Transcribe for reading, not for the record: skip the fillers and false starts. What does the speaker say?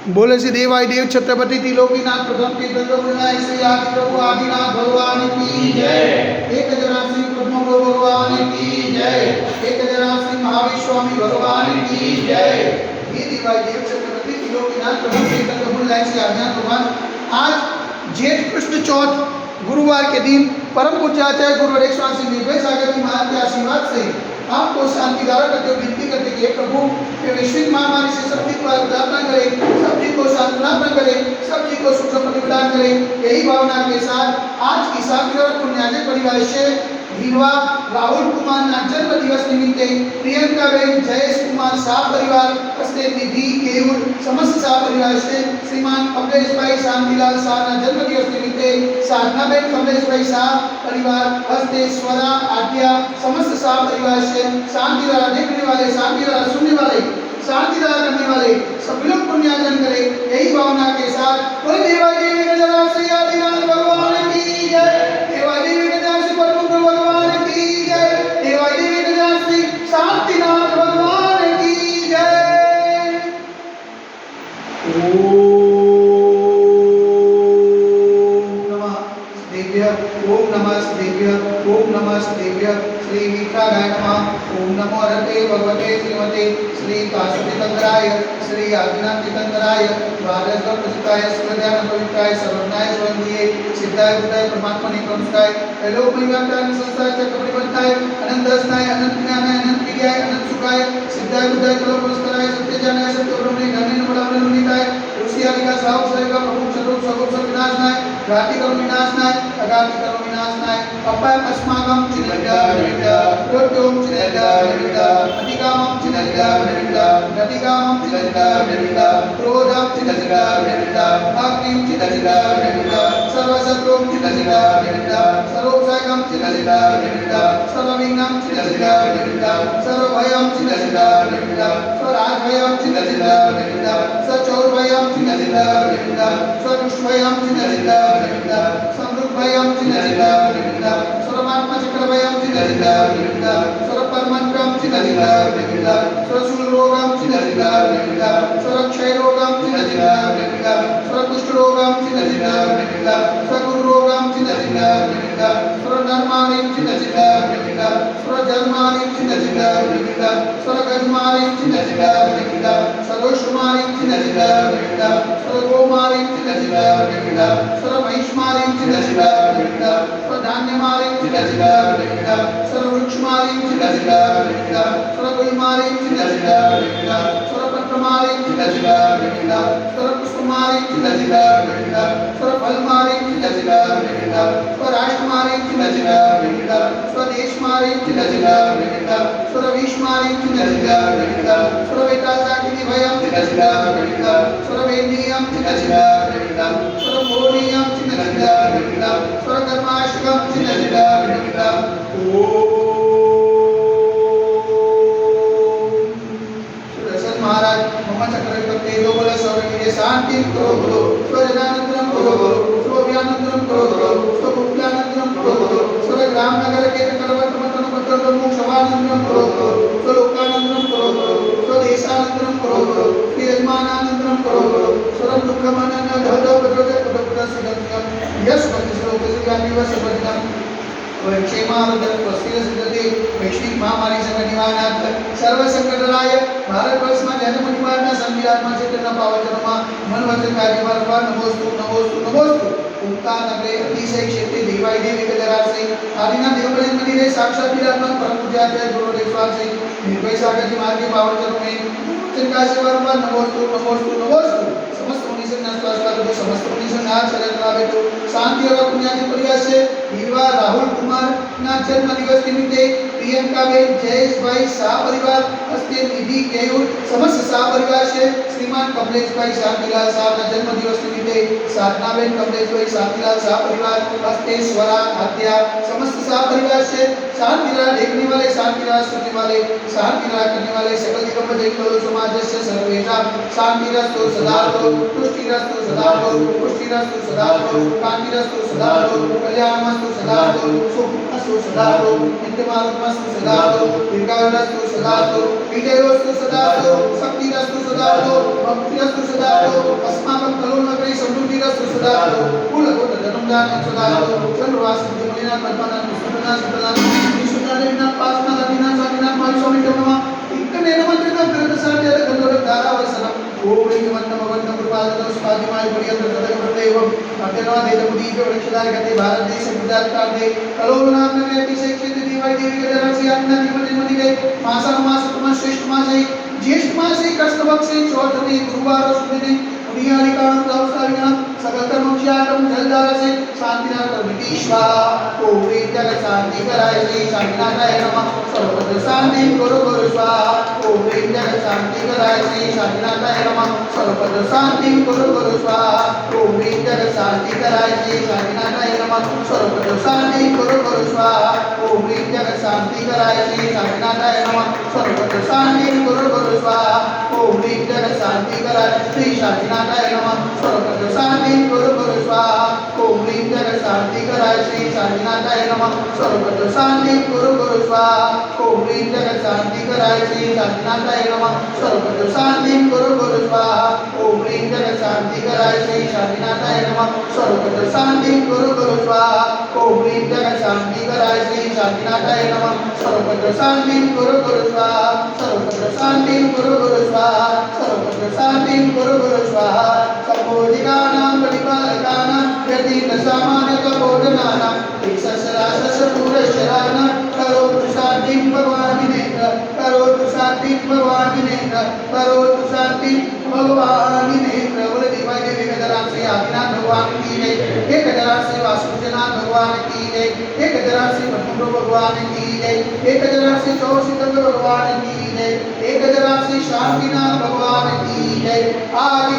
बोले श्री देवाय देव छत्रपति त्रिलोकीनाथ प्रथम तीर्थंकर श्री आदि प्रभु आदिनाथ भगवान की जय। एक जना श्री पद्म प्रभु भगवान की जय। एक जना श्री महावीर स्वामी भगवान की जय। ये देवाय देव छत्रपति त्रिलोकीनाथ प्रथम तीर्थंकर श्री आदिनाथ भगवान आज जेठ कृष्ण चौथ गुरुवार के दिन परम पूज्याचार्य गुरु स्वामी श्री निर्भय सागर जी महाराज के आशीर्वाद से आपको शांति धारा करते हुए विनती करते कि प्रभु वैश्विक महामारी से सभी को प्रार्थना करें, सभी को सांत्वना करें, सभी को सुख समृद्धि प्रदान करें। यही भावना के साथ आज की सालगिरह पुण्याजय परिवार से विधवा राहुल कुमार ना जन्म दिवस निमित्ते प्रियंका बेन जयेश कुमार शाह परिवार हस्ते निधि केवल समस्त शाह परिवार से श्रीमान कमलेश भाई शांतिलाल शाह ना जन्म दिवस निमित्ते साधना बेन कमलेश भाई शाह परिवार हस्ते स्वरा आद्या समस्त शाह परिवार से शांति धारा देखने वाले, शांति धारा सुनने वाले, शांति धारा करने वाले सभी लोग पुण्यार्जन करें। यही भावना के साथ बोले देवाय देवी गजरा श्री आदिनाथ भगवान की जय। देवाय देवी गजरा श्री परम गुरु भगवान की जय। देवाय देवी गजरा श्री शांतिनाथ भगवान की जय। ओम नमः देव्य, ओम नमः देव्य। श्री विक्राय नमः। ओम नमो रते भगवते श्रीमते श्री काशती तीर्थंकराय श्री आदिनाथ तीर्थंकराय द्वादश प्रसिद्धाय सुरध्यान पवित्राय सर्वज्ञाय स्वंदिये सिद्धाय बुद्धाय परमात्मने क्रमस्काय हेलो परिवार संस्थाय चक्रपरिवर्ताय अनंत अस्ताय अनंत ज्ञानाय अनंत विद्याय अनंत सुखाय सिद्धाय बुद्धाय कलोपस्कराय सत्यजानाय सत्यब्रह्मणे ज्ञानेन बड़ावलुनिताय ऋषियालिका साहब सरेगा प्रभु चतुर सगुण विनाशनाय घाति कर्म विनाशनाय अघाति कर्म विनाशनाय अपाय अस्माकं चिन्नया निविदा प्रोत्योम चिन्नया निविदा अधिकामं चिन्नया निविदा नदिकामं चिन्नया निविदा क्रोधं चिन्नया निविदा अग्निं चिन्नया निविदा सर्वशत्रुं चिन्नया निविदा सर्वोपसायकं चिन्नया निविदा सर्वविघ्नं चिन्नया निविदा सर्वभयं चिन्नया निविदा स्वराजभयं चिन्नया निविदा सचौरभयं चिन्नया निविदा स्वदुष्टभयं चिन्नया निविदा समृद्धभयं चिन्नया निविदा सर्वात्मचक्रभयं चिन्नया निविदा सर्वपरमन्त्रं चिन्नया निविदा सर्वशूलरोगं चिन्नया निविदा सर्वक्षयरोगं चिन्नया निविदा सर्वकुष्ठरोगं चिन्नया निविदा सर्वगुरुरोगं चिन्नया निविदा सर्वधर्माणिं चिन्नया निविदा सर्वजन्माणिं चिन्नया निविदा सर्वगजमाणिं चिन्नया निविदा सर्वशुमाणिं चिन्नया निविदा सर्वगोमाणिं चिन्नया निविदा सर्वमहिष्माणिं चिन्नया निविदा सर्वधान्यमाणिं चिन्नया निविदा सर्ववृक्षमाणिं चिन्नया निविदा सर्वगुल्माणिं चिन्नया निविदा सर्वपत्रमाणिं चिन्नया निविदा सर्वपुष्पमाणिं चिन्नया निविदा सर्वफलमाणिं चिन्नया निविदा स्वराष्ट्रमाणिं चिन्नया निविदा स्वदेशमाणिं चिन्नया निविदा सर्वविश्वमाणिं चिन्नया निविदा सर्ववेदाचार्यभयं चिन्नया निविदा सर्ववेदीयं चिन्नया निविदा सर्वमोहनीयं चिन्नया निविदा सर्वकर्माष्टकं चिन्नया निविदा। महाराज मम चक्रवर्ती जो बोले सौरवीर्य शांति करो बोलो स्वजनानंतरम करो बोलो स्वव्यानंतरम करो बोलो स्वभुक्त्यानंतरम करो बोलो स्वग्राम नगर के करवर्तमतन पत्र मोक्षवानंतरम करो बोलो स्वलोकानंतरम करो बोलो स्वदेशानंतरम करो बोलो यजमानानंतरम करो बोलो सर्व दुःखमनन धदो पद्रते पदपद सिद्धं यश भक्ति श्लोक सिद्धानिवस भजनम क्षेमावदन वस्तिल सिद्धते वैश्विक महामारी संकट निवारणार्थ सर्व संकटराय भारतवर्ष में जन्म निवारण संविधान चैतन्य पावनमा मन वचन कार्य वारंवार नमोस्तु नमोस्तु नमोस्तु ओंकार नगरे अतिशय क्षेत्रे देवाय देवी गजरा से आदिनाथ देवबलिन मंदिर साक्षात विराजमान परम पूज्याचार्य गुरुदेव स्वामी निर्भय सागर जी महाराज के पावन चरणों में वचन कार्य वारंवार नमोस्तु नमोस्तु नमोस्तु समस्त मुनिजन नमस्कार करो समस्त मुनिजन नाथ चरण लावे तो शांति और पुण्याति परिवार से विधवा राहुल कुमार ना जन्म दिवस निमित्ते प्रियंका बेन जयेश भाई शाह परिवार हस्ते निधि केयूर समस्त शाह परिवार से श्रीमान कमलेश भाई शांतिलाल शाह ना जन्म दिवस निमित्ते साधना बेन कमलेश भाई शांतिलाल शाह परिवार हस्ते स्वरा आद्या समस्त शाह परिवार से शांति राह देखने वाले, शांति राह सुनने वाले, शांति राह करने वाले सकल दिगंबर जय करो समाज से सर्वेशा शांति रस्तु सदा हो पुष्टि रस्तु सदा हो पुष्टि रस्तु सदा हो कांति रस्तु सदा हो कल्याणमस्तु सदा हो सुखमस्तु सदा हो नित्यमात्मा नमस्तु सदातो दीर्घायुरस्तु सदातो विजयोस्तु सदातो शक्तिरस्तु सदातो भक्तिरस्तु सदातो अस्माकं कलोनगरे समृद्धिरस्तु सदातो कुलगोत्रधनुर्दानं सदातो चंद्रवासुदेवलिना पद्मनाभं सुन्दरना सुन्दरना विष्णुनारायणना पासनारायणना सामिना मायस्वामी नमः इक्कने नमः ग्रंथसारय गंधर्वधारावसनम ओम वन्दम कृपादनं स्वादिमाय पर्यंत सदगुरुदेवं अत्यनवादेवदीप वृक्षधारकते भारत देश गुजरात प्रांते कलोलनाम नगरे अतिशय क्षेत्र देवाय देवी गजरासी अन्ना निमदिमदिगे मासा मास तुम श्रेष्ठ मासे ज्येष्ठ मासे कृष्णपक्षे चौथने गुरुवार सुदिने पुण्यालिकां प्रवसारिणां सकल कर्मक्षयातं जलधारसे शांतिनाथ विदीश्वा ओम वेद जगत शांति कराय श्री शांतिनाथाय नमः सर्वत्र शांति गुरु गुरु स्वाहा ओम वेद जगत शांति कराय श्री शांतिनाथाय नमः सर्वत्र शांति गुरु गुरु स्वाहा ओम वेद जगत शांति कराय श्री शांतिनाथाय नमः सर्वत्र शांति गुरु गुरु स्वाहा ओम वेद जगत शांति कराय श्री शांतिनाथाय नमः सर्वत्र शांति गुरु गुरु स्वाहा ओम वेद जगत शांति कराय श्री शांतिनाथाय नमः सर्वत्र शांति गुरु गुरु स्वाहा ओम वेद जगत शांति कराय श्री शांतिनाथाय नमः सर्वत्र शांति गुरु गुरु स्वाहा ओम वेद जगत शांति कराय श्री शांतिनाथाय नमः सर्वत्र शांति गुरु गुरु स्वाहा ओम वेद जगत शांति कराय श्री शांतिनाथाय नमः सर्वत्र शांति गुरु गुरु स्वाहा ओम वेद जगत शांति कराय श्री शांतिनाथाय नमः सर्वत्र शांति गुरु गुरु स्वाहा सर्वत्र शांति गुरु गुरु स्वाहा सर्वत्र शांति गुरु गुरु स्वाहा संबोधिकानां परिपालकानां यतीत सामान्य कबोधनानां ईशसराससपूरशराणां करोतु शान्तिं भगवान् विनेन्द्र करोतु शान्तिं भगवान् विनेन्द्र करोतु शान्तिं भगवान् विनेन्द्र बोले देवाय देवी गजराम श्री आदिनाथ भगवान की जय हे गजराम श्री वासुदेवनाथ भगवान की जय हे गजराम श्री ब्रह्मदेव भगवान की जय हे गजराम श्री चौसितंग भगवान की जय हे गजराम श्री शांतिनाथ भगवान की जय आदि